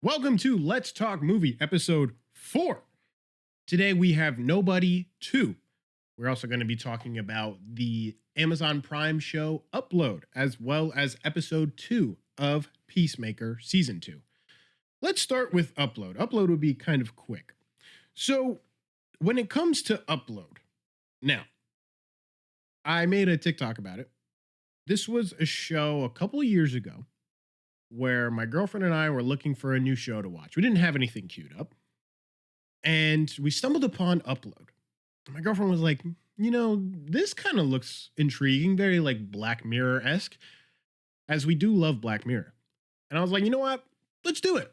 Welcome to Let's Talk Movie, episode 4. Today we have Nobody 2. We're also going to be talking about the Amazon Prime show Upload, as well as episode 2 of Peacemaker season 2. Let's start with Upload. Upload will be kind of quick. So, when it comes to Upload, now, I made a TikTok about it. This was a show a couple years ago where my girlfriend and I were looking for a new show to watch. We didn't have anything queued up. And we stumbled upon Upload. My girlfriend was like, this kind of looks intriguing, very like Black Mirror-esque, as we do love Black Mirror. And I was like, you know what? Let's do it.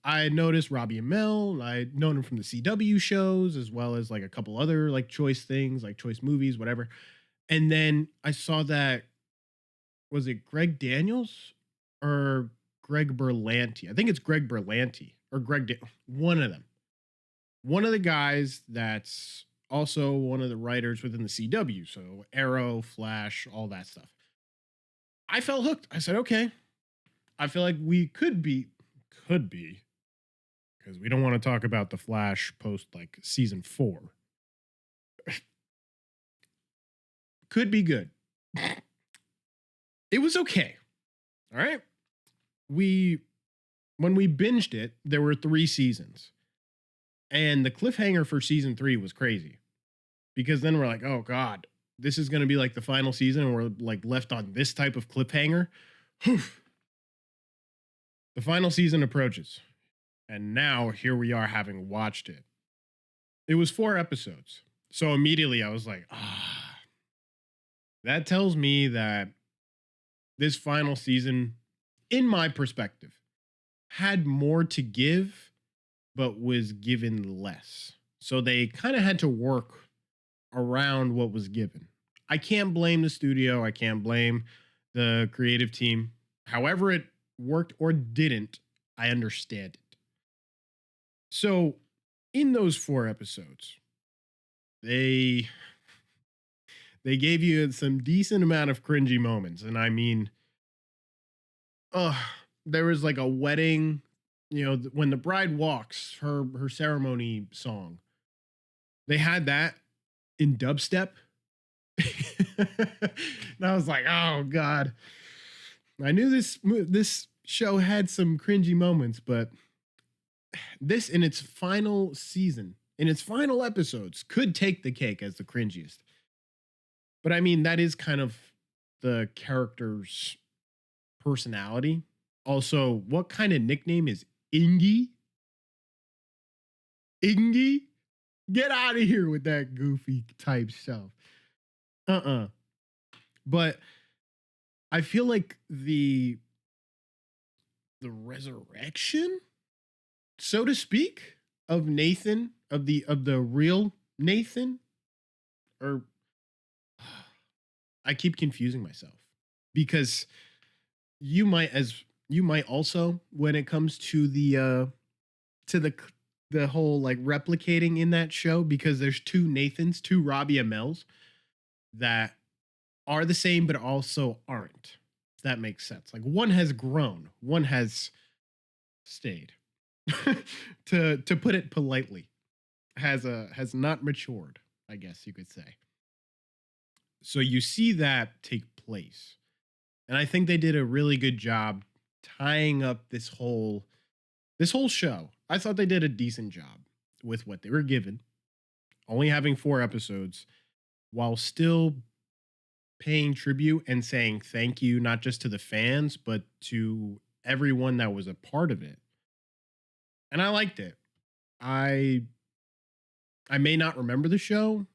I had noticed Robbie and Mel. I'd known him from the CW shows, as well as like a couple other like choice things, like choice movies, whatever. And then I saw that, was it Greg Daniels or Greg Berlanti? I think it's Greg Berlanti or one of them. One of the guys that's also one of the writers within the CW. So Arrow, Flash, all that stuff. I felt hooked. I said, okay, I feel like we could be, because we don't want to talk about the Flash post like season 4. Could be good. It was okay. All right. When we binged it, there were 3 seasons. And the cliffhanger for season 3 was crazy. Because then we're like, oh God, this is going to be like the final season and we're like left on this type of cliffhanger. Whew. The final season approaches. And now here we are having watched it. It was 4 episodes. So immediately I was like, that tells me that this final season, in my perspective, had more to give, but was given less. So they kind of had to work around what was given. I can't blame the studio. I can't blame the creative team. However it worked or didn't, I understand it. So in those 4 episodes, they gave you some decent amount of cringy moments. And I mean, there was like a wedding, when the bride walks, her ceremony song. They had that in dubstep. And I was like, oh God. I knew this show had some cringy moments, but this in its final season, in its final episodes, could take the cake as the cringiest. But I mean, that is kind of the character's personality. Also, what kind of nickname is Ingy? Ingy? Get out of here with that goofy type stuff. But I feel like the resurrection, so to speak, of Nathan, of the real Nathan, or I keep confusing myself, because you might also, when it comes to the whole like replicating in that show, because there's 2 Nathans, 2 Robbie Amels that are the same but also aren't. If that makes sense. Like one has grown, one has stayed. to put it politely, has not matured, I guess you could say. So you see that take place. And I think they did a really good job tying up this whole show. I thought they did a decent job with what they were given, only having 4 episodes, while still paying tribute and saying thank you, not just to the fans, but to everyone that was a part of it. And I liked it. I may not remember the show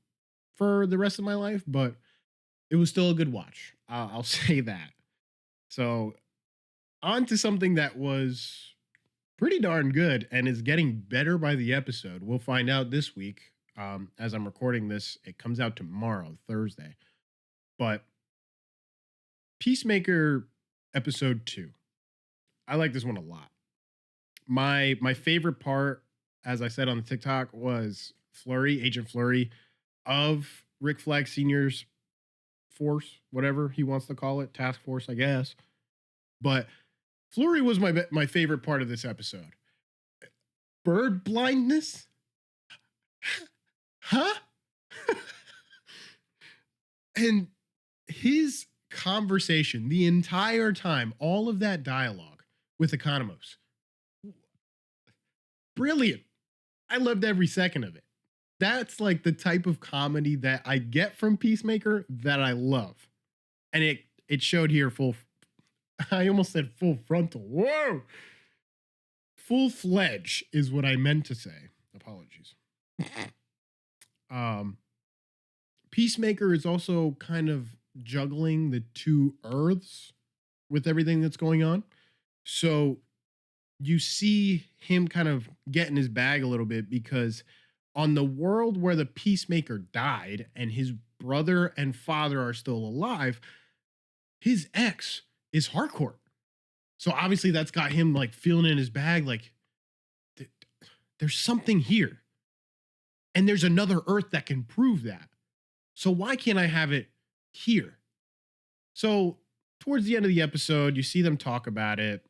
for the rest of my life, but it was still a good watch. I'll say that. So on to something that was pretty darn good and is getting better by the episode. We'll find out this week. As I'm recording this, it comes out tomorrow, Thursday. But Peacemaker episode 2. I like this one a lot. My favorite part, as I said on the TikTok, was Fleury, Agent Fleury of Rick Flag Sr.'s force, whatever he wants to call it, task force, I guess. But Fleury was my favorite part of this episode, Bird blindness? Huh? And his conversation the entire time, all of that dialogue with Economos, brilliant. I loved every second of it. That's like the type of comedy that I get from Peacemaker that I love. And it showed here full I almost said full frontal. Whoa. Full fledged is what I meant to say. Apologies. um Peacemaker is also kind of juggling the two earths with everything that's going on. So you see him kind of get in his bag a little bit because on the world where the Peacemaker died and his brother and father are still alive, his ex is Harcourt. So obviously that's got him like feeling in his bag like there's something here. And there's another earth that can prove that. So why can't I have it here? So towards the end of the episode, you see them talk about it,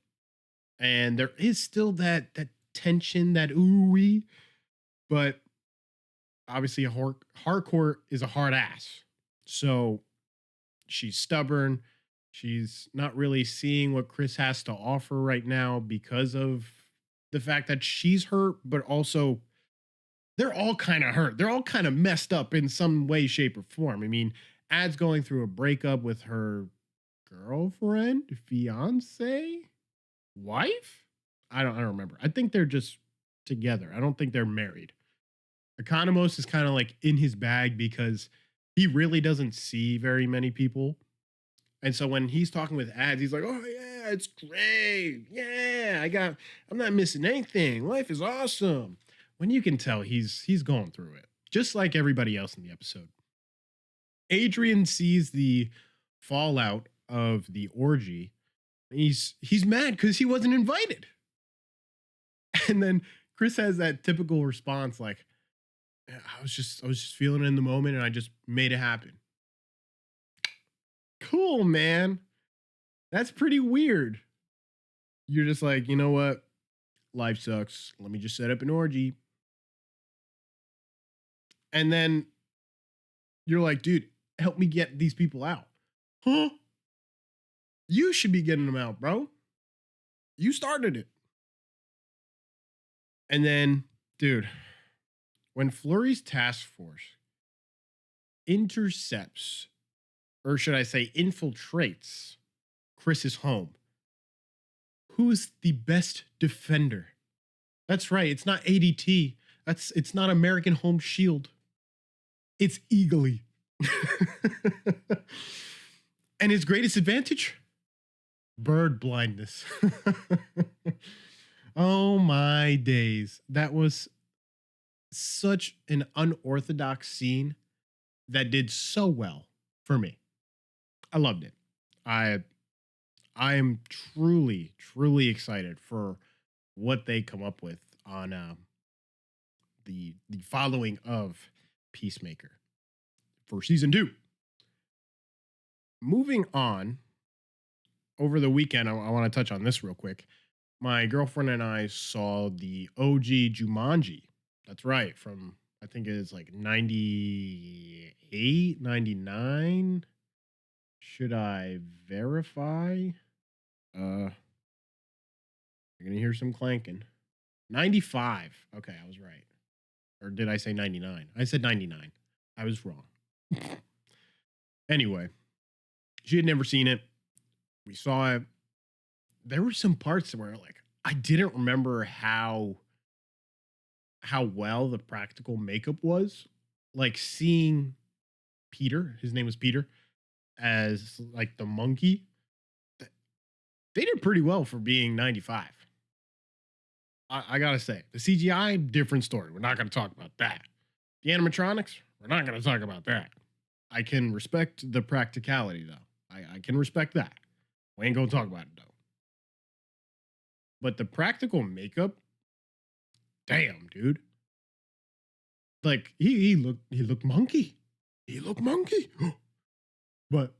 and there is still that tension, that ooey, but obviously Harcourt is a hard ass. So she's stubborn. She's not really seeing what Chris has to offer right now because of the fact that she's hurt, but also they're all kind of hurt. They're all kind of messed up in some way, shape, or form. I mean, Ad's going through a breakup with her girlfriend, fiance, wife. I don't remember. I think they're just together. I don't think they're married. Economos is kind of like in his bag because he really doesn't see very many people. And so when he's talking with Ads, he's like, "Oh yeah, it's great. Yeah, I'm not missing anything. Life is awesome." When you can tell he's going through it, just like everybody else in the episode. Adrian sees the fallout of the orgy. He's mad because he wasn't invited. And then Chris has that typical response like, I was just feeling it in the moment and I just made it happen. Cool, man. That's pretty weird. You're just like, you know what? Life sucks. Let me just set up an orgy. And then you're like, dude, help me get these people out. Huh? You should be getting them out, bro. You started it. And then, dude, when Fleury's task force intercepts, or should I say infiltrates, Chris's home, who's the best defender? That's right. It's not ADT. It's not American Home Shield. It's Eagly. And his greatest advantage? Bird blindness. Oh my days. That was such an unorthodox scene that did so well for me. I loved it. I am truly excited for what they come up with on the following of Peacemaker for season 2. Moving on, over the weekend, I want to touch on this real quick. My girlfriend and I saw the OG Jumanji. That's right, from I think it is like 98, 99. Should I verify? You're gonna hear some clanking. 95. Okay, I was right. Or did I say 99? I said 99. I was wrong. Anyway, she had never seen it. We saw it. There were some parts where like I didn't remember how well the practical makeup was. Like seeing Peter, his name was Peter, as like the monkey. They did pretty well for being 95. I gotta say, the CGI, different story. We're not gonna talk about that. The animatronics, we're not gonna talk about that. I can respect the practicality though. I can respect that. We ain't gonna talk about it though. But the practical makeup, damn, dude. Like he looked monkey. He looked monkey. But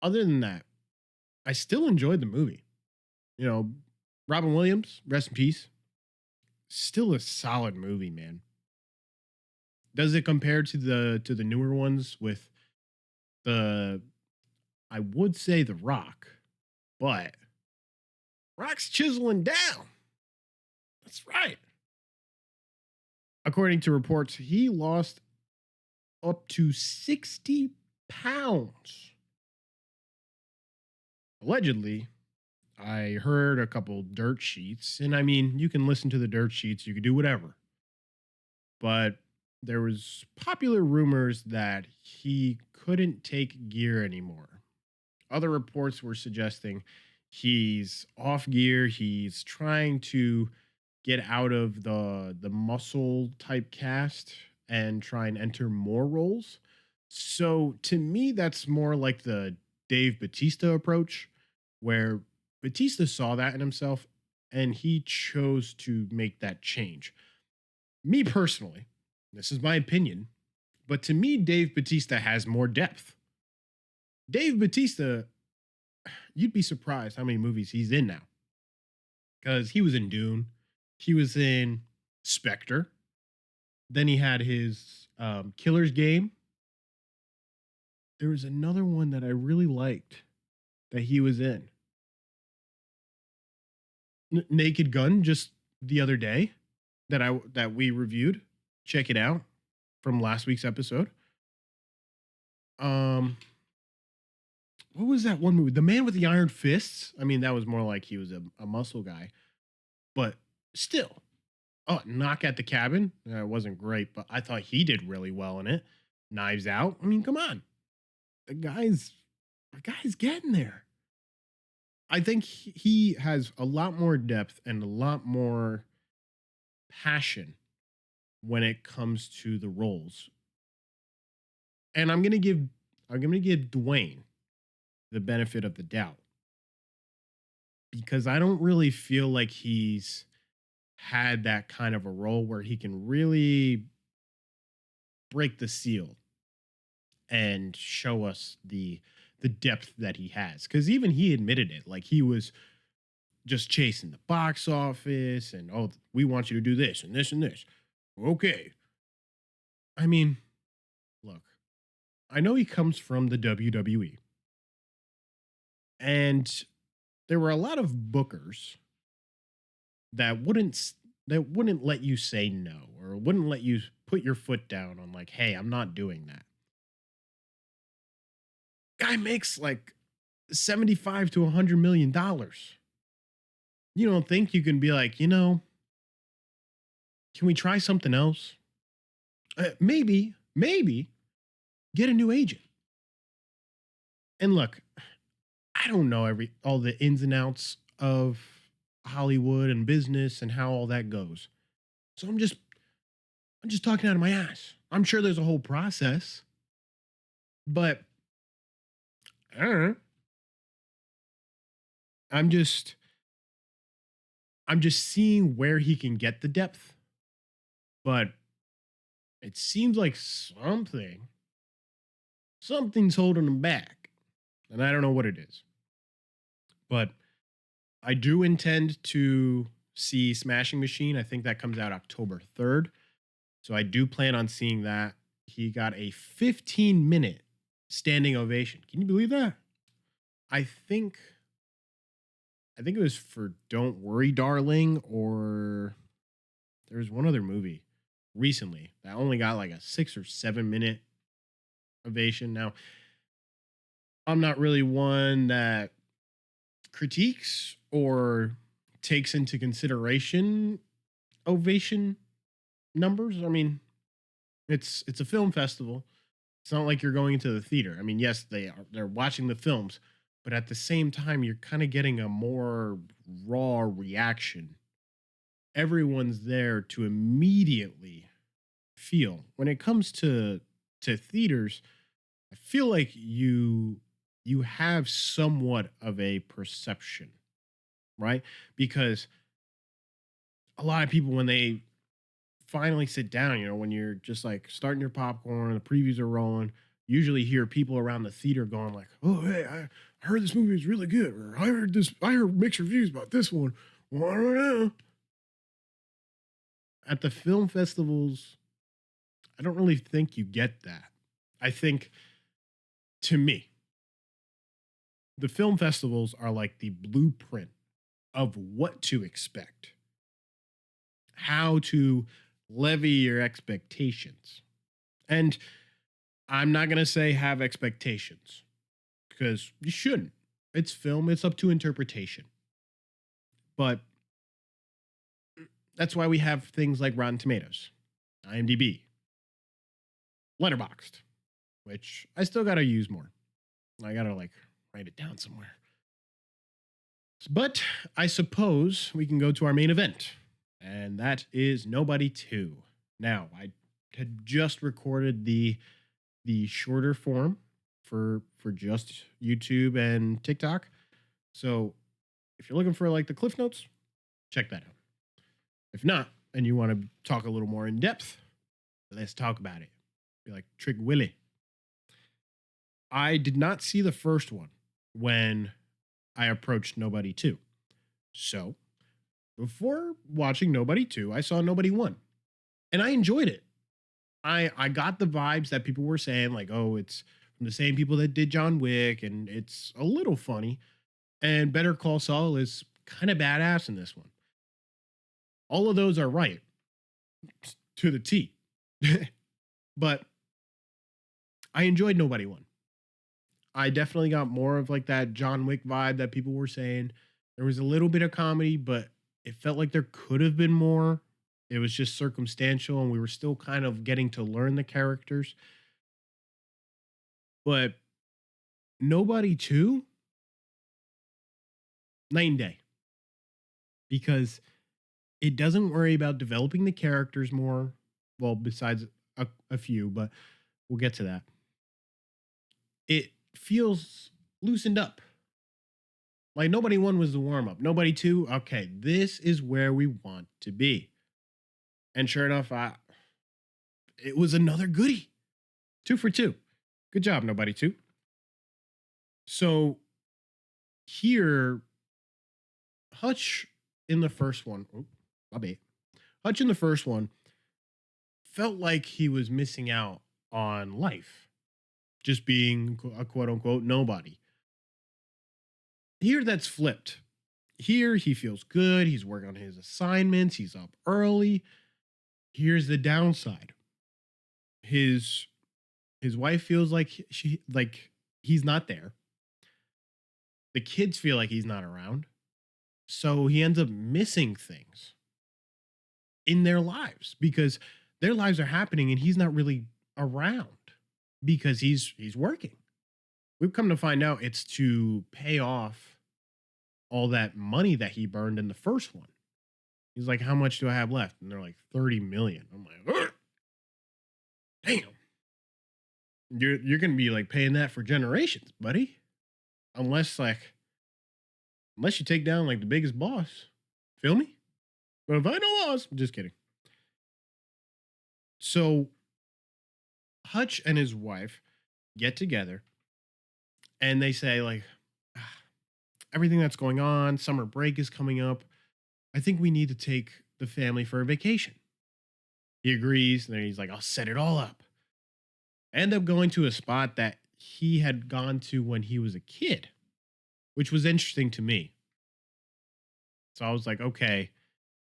other than that, I still enjoyed the movie. You know, Robin Williams, rest in peace. still a solid movie, man. Does it compare to the newer ones with the I would say The Rock, but Rock's chiseling down. That's right. According to reports, he lost up to 60 pounds. Allegedly, I heard a couple dirt sheets, and I mean, you can listen to the dirt sheets, you can do whatever. But there was popular rumors that he couldn't take gear anymore. Other reports were suggesting he's off gear, he's trying to get out of the muscle type cast and try and enter more roles. So to me, that's more like the Dave Batista approach, where Batista saw that in himself and he chose to make that change. Me personally, this is my opinion, but to me, Dave Batista has more depth. Dave Batista, you'd be surprised how many movies he's in now. Because he was in Dune, he was in Spectre, then he had his Killer's Game. There was another one that I really liked that he was in. Naked Gun, just the other day that we reviewed. Check it out from last week's episode. Um, what was that one movie? The Man with the Iron Fists. I mean, that was more like he was a muscle guy, but still. Oh, Knock at the Cabin. It wasn't great, but I thought he did really well in it. Knives Out. I mean, come on, the guy's getting there. I think he has a lot more depth and a lot more passion when it comes to the roles. And I'm gonna give Dwayne the benefit of the doubt because I don't really feel like he's had that kind of a role where he can really break the seal and show us the depth that he has. Because even he admitted it, like he was just chasing the box office and oh, we want you to do this and this and this. Okay. I mean, look, I know he comes from the WWE, and there were a lot of bookers that wouldn't let you say no or wouldn't let you put your foot down on like, hey, I'm not doing that. Guy makes like 75 to $100 million. You don't think you can be like, can we try something else? Maybe get a new agent. And look, I don't know all the ins and outs of Hollywood and business and how all that goes. So I'm just talking out of my ass. I'm sure there's a whole process, but I don't know. I'm just I'm just seeing where he can get the depth, but it seems like something's holding him back, and I don't know what it is. But I do intend to see Smashing Machine. I think that comes out October 3rd. So I do plan on seeing that. He got a 15-minute standing ovation. Can you believe that? I think I think it was for Don't Worry Darling, or there was one other movie recently that only got like a 6 or 7 minute ovation. Now, I'm not really one that critiques or takes into consideration ovation numbers. I mean, it's a film festival. It's not like you're going into the theater. I mean, yes, they're watching the films, but at the same time, you're kind of getting a more raw reaction. Everyone's there to immediately feel. When it comes to theaters, I feel like you have somewhat of a perception, right? Because a lot of people, when they finally sit down, when you're just like starting your popcorn, the previews are rolling, usually hear people around the theater going like, "Oh, hey, I heard this movie is really good," or I heard mixed reviews about this one. Well, I don't know. at the film festivals, I don't really think you get that. I think, to me, the film festivals are like the blueprint of what to expect, how to levy your expectations. And I'm not going to say have expectations because you shouldn't. It's film, it's up to interpretation. But that's why we have things like Rotten Tomatoes, IMDb, Letterboxd, which I still got to use more. I got to like write it down somewhere. But I suppose we can go to our main event, and that is Nobody 2. Now, I had just recorded the shorter form for just YouTube and TikTok. So if you're looking for like the Cliff Notes, check that out. If not, and you want to talk a little more in depth, let's talk about it. Be like Trick Willie. I did not see the first one when I approached Nobody 2. So before watching Nobody 2, I saw Nobody 1. And I enjoyed it. I got the vibes that people were saying, like, oh, it's from the same people that did John Wick, and it's a little funny. And Better Call Saul is kind of badass in this one. All of those are right to the T. But I enjoyed Nobody 1. I definitely got more of like that John Wick vibe that people were saying. There was a little bit of comedy, but it felt like there could have been more. It was just circumstantial, and we were still kind of getting to learn the characters. But Nobody 2, night and day. Because it doesn't worry about developing the characters more. Well, besides a few, but we'll get to that. It feels loosened up. Like Nobody 1 was the warm up. Nobody 2, okay, this is where we want to be. And sure enough, it was another goodie. 2 for 2. Good job, Nobody 2. So here, Hutch in the first one, my bad. Hutch in the first one felt like he was missing out on life, just being a quote unquote nobody. Here, that's flipped. Here, he feels good. He's working on his assignments. He's up early. Here's the downside. His wife feels like he's not there. The kids feel like he's not around. So he ends up missing things in their lives because their lives are happening and he's not really around because he's working. We've come to find out it's to pay off all that money that he burned in the first one. He's like, how much do I have left? And they're like, 30 million. I'm like, ugh, damn. You're going to be like paying that for generations, buddy. Unless you take down like the biggest boss. Feel me? But if I know loss, just kidding. So Hutch and his wife get together and they say like, everything that's going on, summer break is coming up. I think we need to take the family for a vacation. He agrees, and then he's like, I'll set it all up. End up going to a spot that he had gone to when he was a kid, which was interesting to me. So I was like, okay,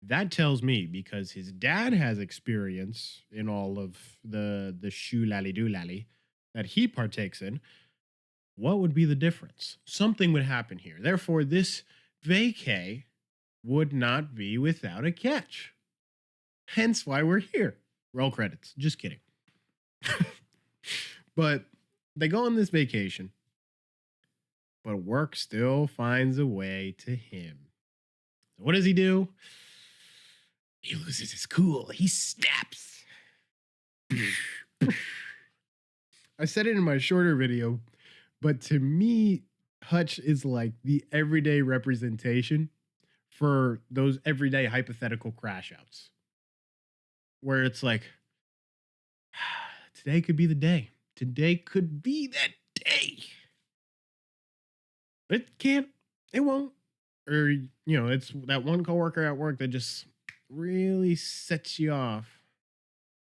that tells me because his dad has experience in all of the shoo lally doo lally that he partakes in. What would be the difference? Something would happen here. Therefore, this vacay would not be without a catch. Hence why we're here. Roll credits. Just kidding. But they go on this vacation, but work still finds a way to him. So what does he do? He loses his cool. He snaps. I said it in my shorter video, but to me, Hutch is like the everyday representation for those everyday hypothetical crash outs. Where it's like, today could be the day. Today could be that day. It can't. It won't. Or, it's that one coworker at work that just really sets you off.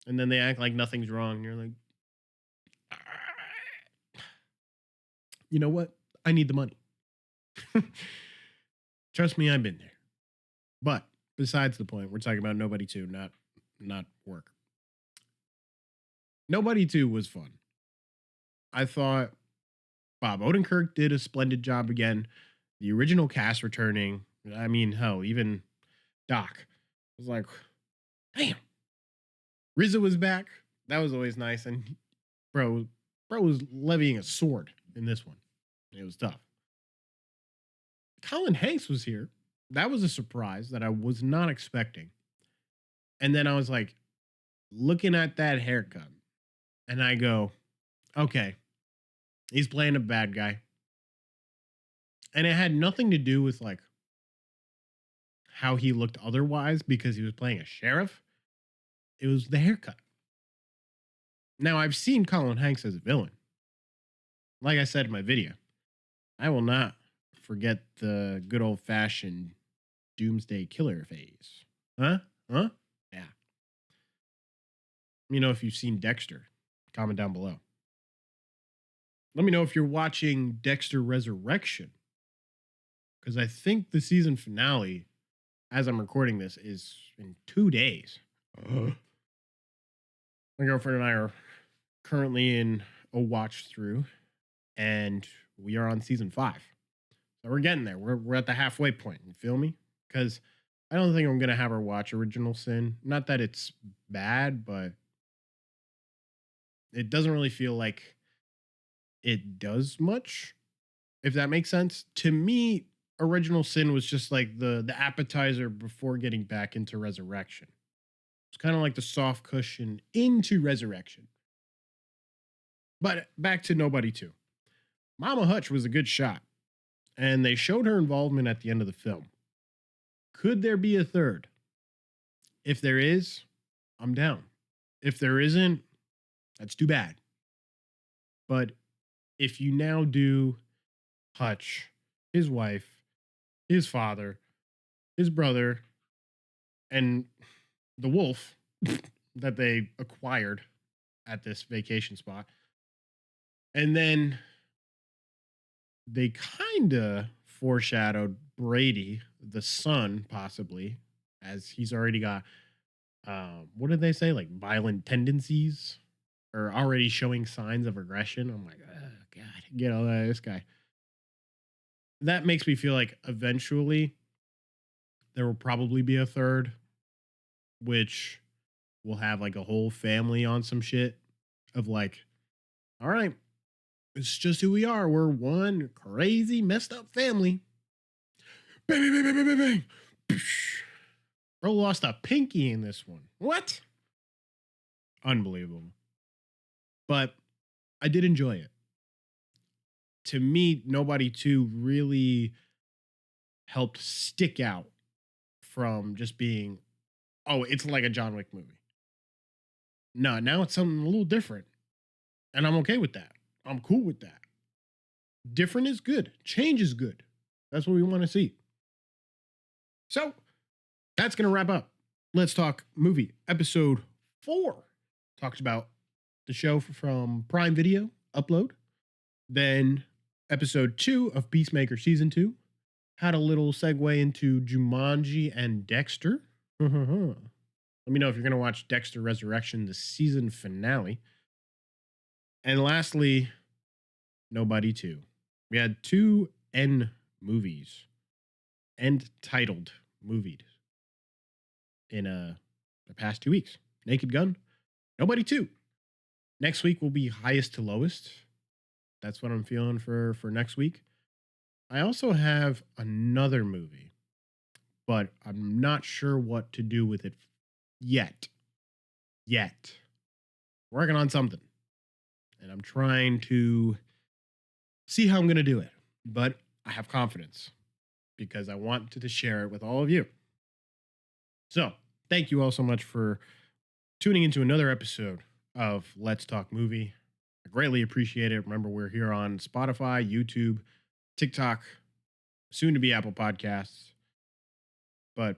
And then they act like nothing's wrong. And you're like, "Ah, you know what? I need the money." Trust me, I've been there. But besides the point, we're talking about Nobody 2, not work. Nobody 2 was fun. I thought Bob Odenkirk did a splendid job again. The original cast returning. I mean, hell, even Doc was like, damn. RZA was back. That was always nice. And bro was levying a sword in this one. It was tough. Colin Hanks was here. That was a surprise that I was not expecting. And then I was like, looking at that haircut, and I go, okay, he's playing a bad guy. And it had nothing to do with like how he looked otherwise because he was playing a sheriff. It was the haircut. Now, I've seen Colin Hanks as a villain. Like I said in my video, I will not forget the good old fashioned doomsday killer phase. Huh? Huh? Yeah. Let me know if you've seen Dexter. Comment down below. Let me know if you're watching Dexter Resurrection. Because I think the season finale, as I'm recording this, is in 2 days. My girlfriend and I are currently in a watch through, and we are on season 5. So we're getting there. We're at the halfway point. You feel me? Because I don't think I'm gonna have her watch Original Sin. Not that it's bad, but it doesn't really feel like it does much. If that makes sense. To me, Original Sin was just like the appetizer before getting back into Resurrection. It's kind of like the soft cushion into Resurrection. But back to Nobody 2. Mama Hutch was a good shot, and they showed her involvement at the end of the film. Could there be a third? If there is, I'm down. If there isn't, that's too bad. But if you now do Hutch, his wife, his father, his brother, and the wolf that they acquired at this vacation spot, and then they kind of foreshadowed Brady, the son, possibly, as he's already got, what did they say? Like violent tendencies or already showing signs of aggression. I'm like, oh, God, get all that, this guy. That makes me feel like eventually there will probably be a third, which will have like a whole family on some shit of like, all right, it's just who we are. We're one crazy, messed up family. Bang, bang, bang, bang, bang, bang. Psh. Bro lost a pinky in this one. What? Unbelievable. But I did enjoy it. To me, Nobody 2 really helped stick out from just being, oh, it's like a John Wick movie. No, now it's something a little different. And I'm okay with that. I'm cool with that. Different is good. Change is good. That's what we want to see. So that's going to wrap up. Let's Talk Movie, episode 4. Talks about the show from Prime Video, Upload. Then episode 2 of Peacemaker season 2. Had a little segue into Jumanji and Dexter. Let me know if you're going to watch Dexter Resurrection, the season finale. And lastly, Nobody 2. We had 2 N movies, end titled movies in the past 2 weeks. Naked Gun, Nobody 2. Next week will be highest to lowest. That's what I'm feeling for next week. I also have another movie, but I'm not sure what to do with it yet. Working on something. And I'm trying to see how I'm going to do it. But I have confidence because I want to share it with all of you. So, thank you all so much for tuning into another episode of Let's Talk Movie. I greatly appreciate it. Remember, we're here on Spotify, YouTube, TikTok, soon to be Apple Podcasts. But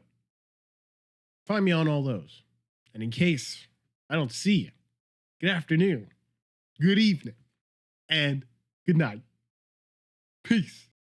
Find me on all those. And in case I don't see you, good afternoon, good evening, and good night. Peace.